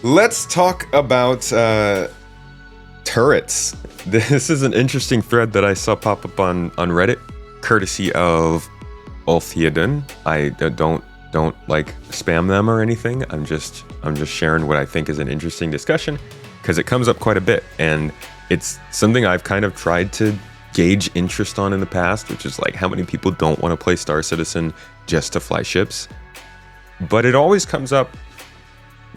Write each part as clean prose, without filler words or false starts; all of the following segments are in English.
Let's talk about turrets. This is an interesting thread that I saw pop up on Reddit, courtesy of Ultheodon. I don't like spam them or anything. I'm just sharing what I think is an interesting discussion because it comes up quite a bit, and it's something I've kind of tried to gauge interest on in the past, which is like how many people don't want to play Star Citizen just to fly ships. But it always comes up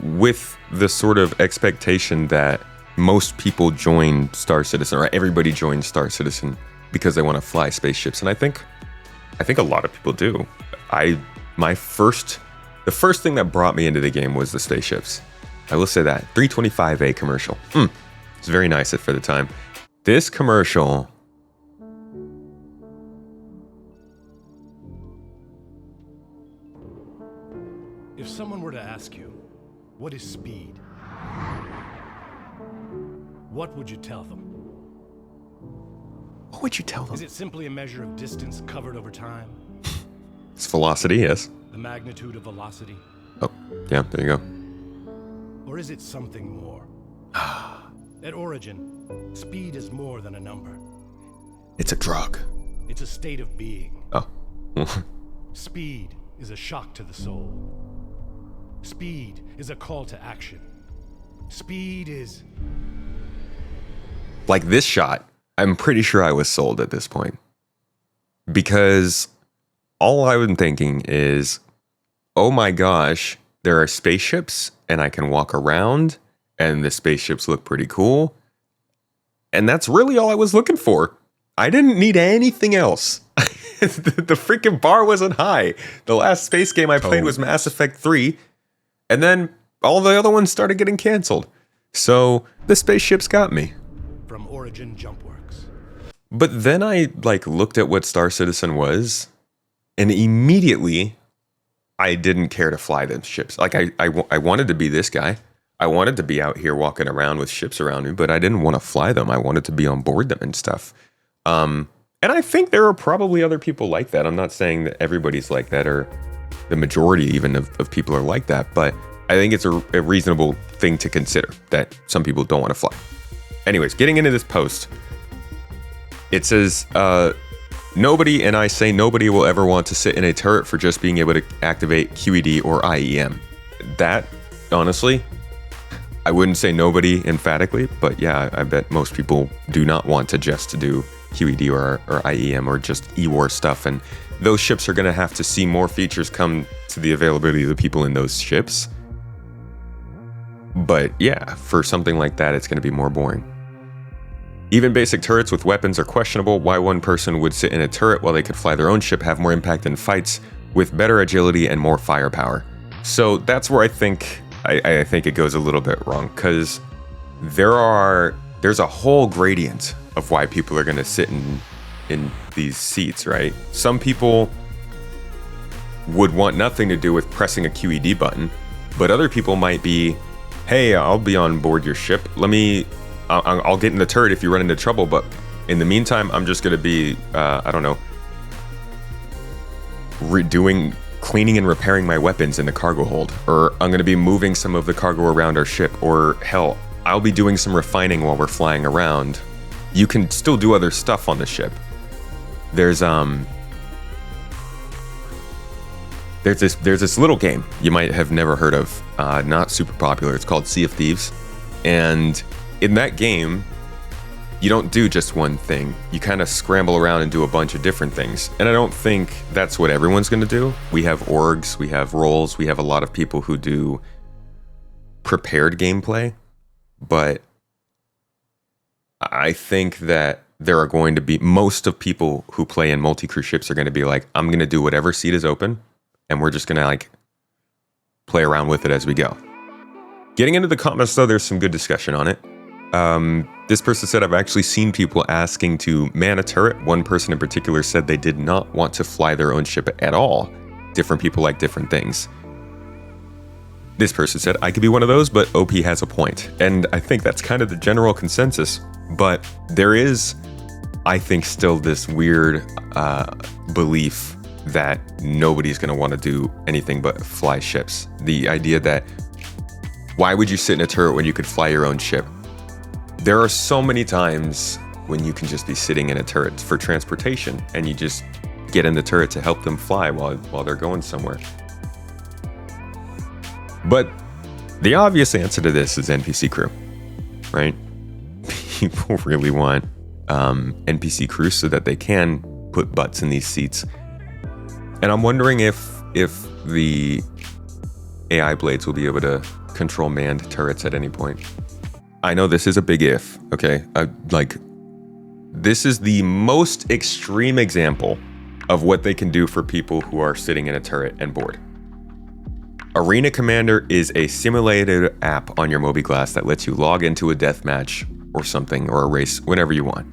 with the sort of expectation that most people join Star Citizen, or everybody joins Star Citizen because they want to fly spaceships, and I think a lot of people do. The first thing that brought me into the game was the spaceships. I will say that 325A commercial. It's very nice for the time. This commercial. If someone were to ask you, what is speed? What would you tell them? What would you tell them? Is it simply a measure of distance covered over time? It's velocity, yes. The magnitude of velocity? Oh, yeah, there you go. Or is it something more? At origin, speed is more than a number. It's a drug. It's a state of being. Oh. Speed is a shock to the soul. Speed is a call to action. Speed is... Like this shot, I'm pretty sure I was sold at this point. Because all I've been thinking is, oh my gosh, there are spaceships and I can walk around and the spaceships look pretty cool. And that's really all I was looking for. I didn't need anything else. The freaking bar wasn't high. The last space game I played was Mass Effect 3. And then all the other ones started getting canceled. So the spaceships got me. From Origin Jumpworks. But then I looked at what Star Citizen was, and immediately I didn't care to fly them ships. I wanted to be this guy. I wanted to be out here walking around with ships around me, but I didn't want to fly them. I wanted to be on board them and stuff. And I think there are probably other people like that. I'm not saying that everybody's like that, or the majority even of people are like that, but I think it's a reasonable thing to consider that some people don't want to fly. Anyways, getting into this post, it says, nobody, and I say nobody, will ever want to sit in a turret for just being able to activate QED or IEM. That, honestly, I wouldn't say nobody emphatically, but yeah, I bet most people do not want to just do QED or IEM or just E-War stuff, and those ships are going to have to see more features come to the availability of the people in those ships. But yeah, for something like that, it's going to be more boring. Even basic turrets with weapons are questionable. Why one person would sit in a turret while they could fly their own ship have more impact in fights with better agility and more firepower. So that's where I think it goes a little bit wrong, because there's a whole gradient of why people are going to sit in these seats, right? Some people would want nothing to do with pressing a QED button, but other people might be, hey, I'll be on board your ship. I'll get in the turret if you run into trouble, but in the meantime, I'm just going to be, cleaning and repairing my weapons in the cargo hold, or I'm going to be moving some of the cargo around our ship, or hell, I'll be doing some refining while we're flying around. You can still do other stuff on the ship. There's this little game you might have never heard of, not super popular. It's called Sea of Thieves, and in that game, you don't do just one thing. You kind of scramble around and do a bunch of different things. And I don't think that's what everyone's going to do. We have orgs, we have roles, we have a lot of people who do prepared gameplay. But I think that there are going to be, most of people who play in multi-crew ships are going to be like, I'm going to do whatever seat is open, and we're just going to play around with it as we go. Getting into the comments, though, there's some good discussion on it. This person said, I've actually seen people asking to man a turret. One person in particular said they did not want to fly their own ship at all. Different people like different things. This person said, I could be one of those, but OP has a point. And I think that's kind of the general consensus. But there is, I think, still this weird belief that nobody's going to want to do anything but fly ships. The idea that Why would you sit in a turret when you could fly your own ship? There are so many times when you can just be sitting in a turret for transportation and you just get in the turret to help them fly while they're going somewhere. But the obvious answer to this is NPC crew, right? People really want NPC crew so that they can put butts in these seats. And I'm wondering if the AI blades will be able to control manned turrets at any point. I know this is a big if, okay? This is the most extreme example of what they can do for people who are sitting in a turret and bored. Arena Commander is a simulated app on your Moby Glass that lets you log into a deathmatch or something, or a race, whenever you want.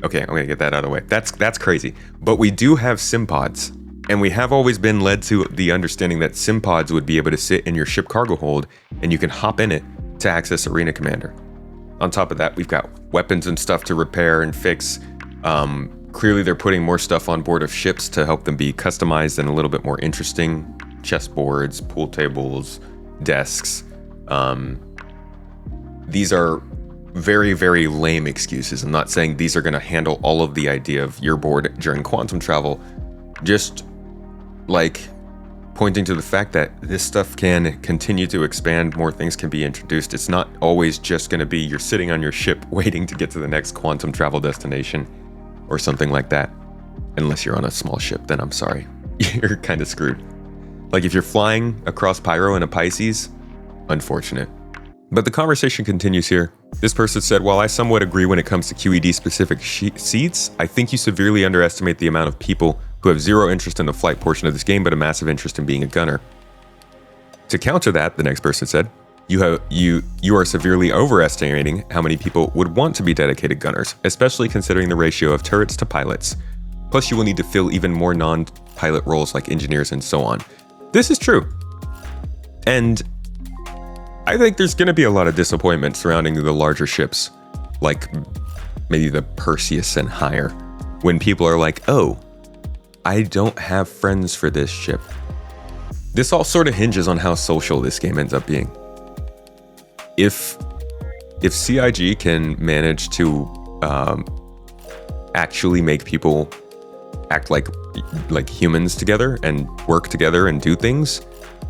Okay, I'm gonna get that out of the way. That's crazy. But we do have sim pods, and we have always been led to the understanding that sim pods would be able to sit in your ship cargo hold, and you can hop in it to access Arena Commander. On top of that, we've got weapons and stuff to repair and fix. Clearly, they're putting more stuff on board of ships to help them be customized and a little bit more interesting. Chessboards, pool tables, desks. These are very, very lame excuses. I'm not saying these are going to handle all of the idea of your board during quantum travel. Just like pointing to the fact that this stuff can continue to expand, more things can be introduced. It's not always just going to be you're sitting on your ship waiting to get to the next quantum travel destination or something like that. Unless you're on a small ship, then I'm sorry. You're kind of screwed. Like if you're flying across Pyro in a Pisces, unfortunate. But the conversation continues here. This person said, while I somewhat agree when it comes to QED specific seats, I think you severely underestimate the amount of people who have zero interest in the flight portion of this game, but a massive interest in being a gunner. To counter that, the next person said, you are severely overestimating how many people would want to be dedicated gunners, especially considering the ratio of turrets to pilots. Plus, you will need to fill even more non-pilot roles like engineers and so on. This is true. And I think there's going to be a lot of disappointment surrounding the larger ships, like maybe the Perseus and higher, when people are like, oh, I don't have friends for this ship. This all sort of hinges on how social this game ends up being. If CIG can manage to actually make people act like humans together and work together and do things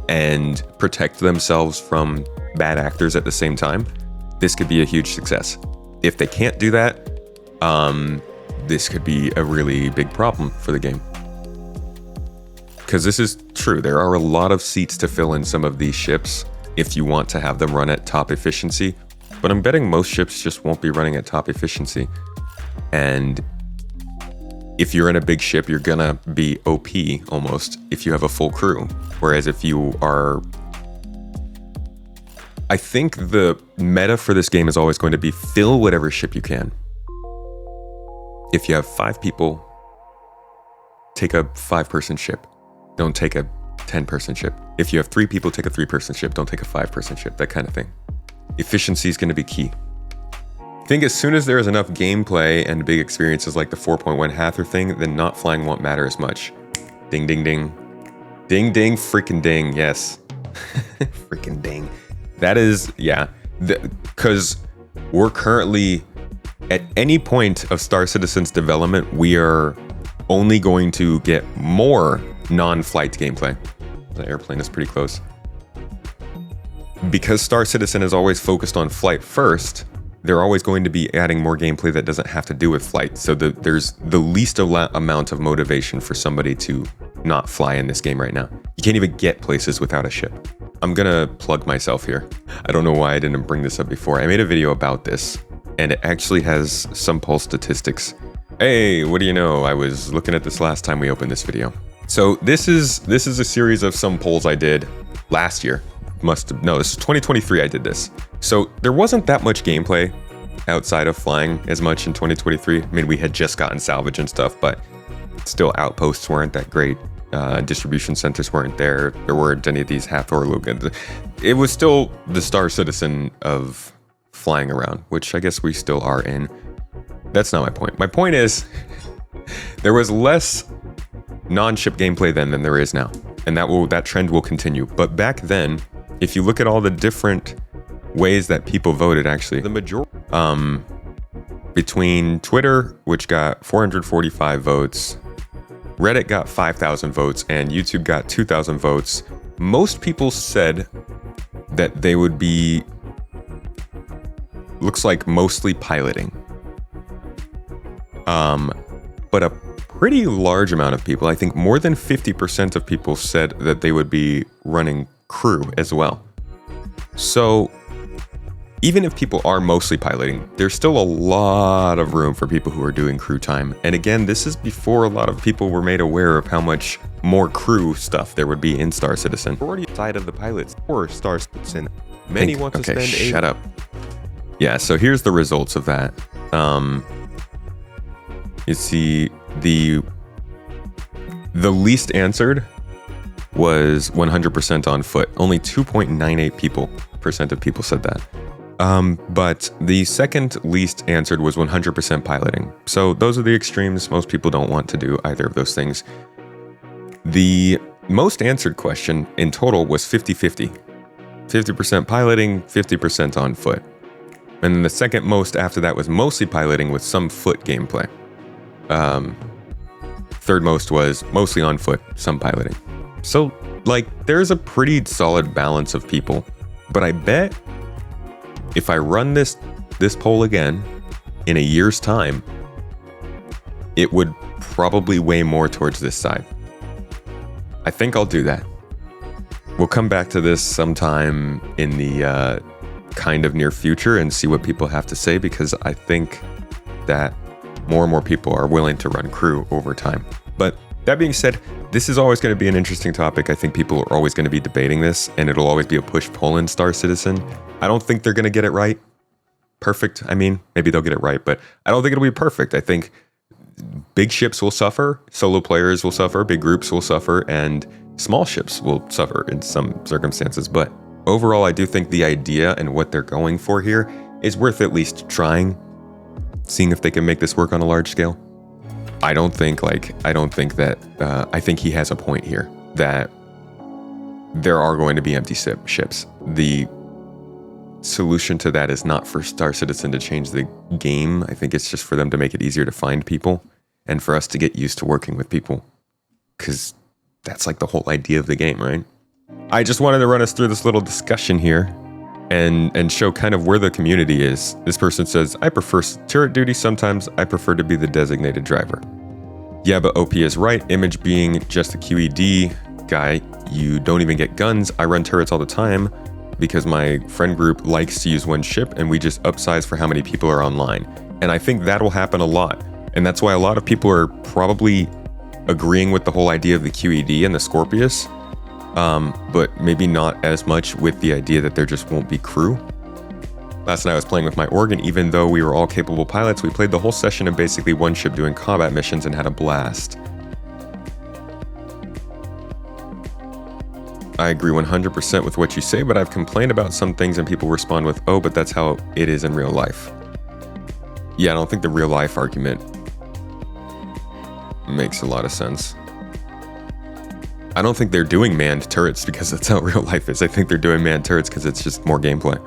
and protect themselves from bad actors at the same time, this could be a huge success. If they can't do that, this could be a really big problem for the game. Because this is true, there are a lot of seats to fill in some of these ships if you want to have them run at top efficiency, but I'm betting most ships just won't be running at top efficiency. And if you're in a big ship, you're gonna be OP almost if you have a full crew. Whereas if you are... I think the meta for this game is always going to be fill whatever ship you can. If you have 5 people, take a 5-person ship. Don't take a 10-person ship. If you have 3 people, take a 3-person ship. Don't take a 5-person ship, that kind of thing. Efficiency is going to be key. I think as soon as there is enough gameplay and big experiences like the 4.1 Hather thing, then not flying won't matter as much. Ding, ding, ding. Ding, ding, freaking ding, yes. Freaking ding. That is, yeah. Because we're currently, at any point of Star Citizen's development, we are only going to get more non-flight gameplay. The airplane is pretty close. Because Star Citizen is always focused on flight first, they're always going to be adding more gameplay that doesn't have to do with flight. So there's the least amount of motivation for somebody to not fly in this game right now. You can't even get places without a ship. I'm gonna plug myself here. I don't know why I didn't bring this up before. I made a video about this, and it actually has some pulse statistics. Hey, what do you know? I was looking at this last time we opened this video. So this is a series of some polls I did last year. This is 2023 I did this. So there wasn't that much gameplay outside of flying as much in 2023. I mean, we had just gotten salvage and stuff, but still outposts weren't that great. Distribution centers weren't there. There weren't any of these Hathor logos. It was still the Star Citizen of flying around, which I guess we still are in. That's not my point. My point is there was less non-ship gameplay then than there is now. And that trend will continue. But back then, if you look at all the different ways that people voted, actually, the majority, between Twitter, which got 445 votes, Reddit got 5,000 votes, and YouTube got 2,000 votes, most people said that they would be, looks like mostly piloting. But a pretty large amount of people, I think more than 50% of people said that they would be running crew as well. So even if people are mostly piloting, there's still a lot of room for people who are doing crew time. And again, this is before a lot of people were made aware of how much more crew stuff there would be in Star Citizen. Majority side of the pilots or Star Citizen. Many want to spend shut up. Yeah, so here's the results of that. You see the least answered was 100% on foot. Only 2.98% of people said that. But the second least answered was 100% piloting. So those are the extremes. Most people don't want to do either of those things. The most answered question in total was 50-50. 50% piloting, 50% on foot. And then the second most after that was mostly piloting with some foot gameplay. Third most was mostly on foot, some piloting. So, like, there's a pretty solid balance of people. But I bet if I run this poll again in a year's time, it would probably weigh more towards this side. I think I'll do that. We'll come back to this sometime in the kind of near future and see what people have to say, because I think that more and more people are willing to run crew over time. But that being said, this is always going to be an interesting topic. I think people are always going to be debating this, and it'll always be a push-pull in Star Citizen. I don't think they're going to get it right. Perfect. I mean, maybe they'll get it right, but I don't think it'll be perfect. I think big ships will suffer, solo players will suffer, big groups will suffer, and small ships will suffer in some circumstances. But overall, I do think the idea and what they're going for here is worth at least trying, seeing if they can make this work on a large scale. I think that I think he has a point here that there are going to be empty ships. The solution to that is not for Star Citizen to change the game. I think it's just for them to make it easier to find people and for us to get used to working with people, because that's like the whole idea of the game, right? I just wanted to run us through this little discussion here and show kind of where the community is. This person says, I prefer turret duty. Sometimes I prefer to be the designated driver. Yeah, but OP is right. Image being just a QED guy, you don't even get guns. I run turrets all the time because my friend group likes to use one ship and we just upsize for how many people are online. And I think that'll happen a lot. And that's why a lot of people are probably agreeing with the whole idea of the QED and the Scorpius. But maybe not as much with the idea that there just won't be crew. Last night I was playing with my organ. Even though we were all capable pilots, we played the whole session in basically one ship doing combat missions and had a blast. I agree 100% with what you say, but I've complained about some things and people respond with, oh, but that's how it is in real life. Yeah, I don't think the real life argument makes a lot of sense. I don't think they're doing manned turrets because that's how real life is. I think they're doing manned turrets because it's just more gameplay.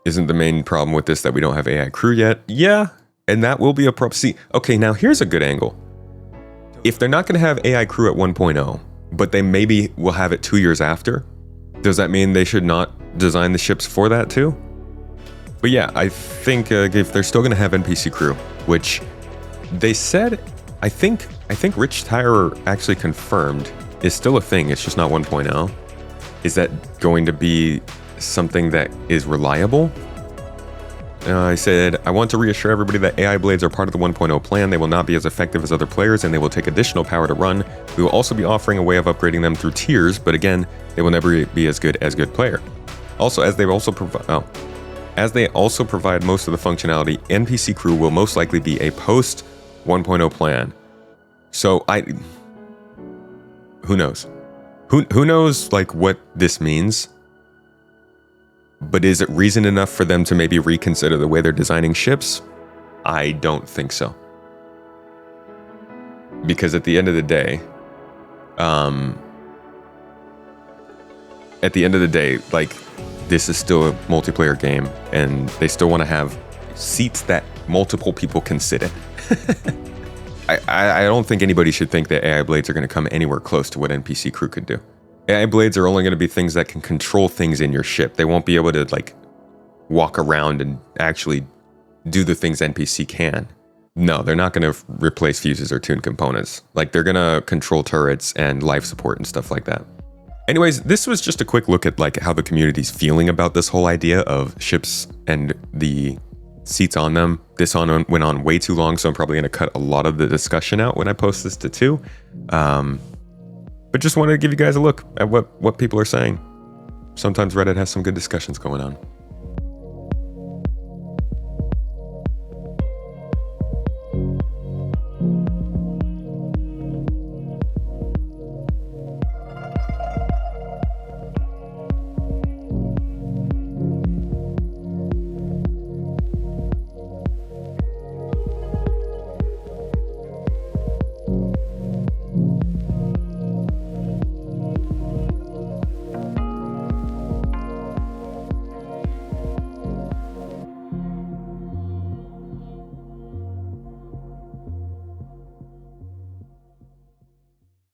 Isn't the main problem with this that we don't have AI crew yet? Yeah, and that will be a problem. See, okay, now here's a good angle. If they're not going to have AI crew at 1.0, but they maybe will have it 2 years after, does that mean they should not design the ships for that too? But yeah, I think if they're still going to have NPC crew, which they said, I think Rich Tyrer actually confirmed is still a thing. It's just not 1.0. Is that going to be something that is reliable? I said, I want to reassure everybody that AI blades are part of the 1.0 plan. They will not be as effective as other players, and they will take additional power to run. We will also be offering a way of upgrading them through tiers, but again, they will never be as good as good player. Also, as they also provide most of the functionality, NPC crew will most likely be a post 1.0 plan. So who knows? Who knows like what this means? But is it reason enough for them to maybe reconsider the way they're designing ships? I don't think so. Because at the end of the day, at the end of the day, like, this is still a multiplayer game, and they still want to have seats that multiple people can sit in. I don't think anybody should think that AI blades are going to come anywhere close to what NPC crew could do. AI blades are only going to be things that can control things in your ship. They won't be able to, like, walk around and actually do the things NPC can. No, they're not going to replace fuses or tune components. Like, they're going to control turrets and life support and stuff like that. Anyways, this was just a quick look at, like, how the community's feeling about this whole idea of ships and the seats on them. This went on way too long, so I'm probably going to cut a lot of the discussion out when I post this to 2. But just wanted to give you guys a look at what people are saying. Sometimes Reddit has some good discussions going on.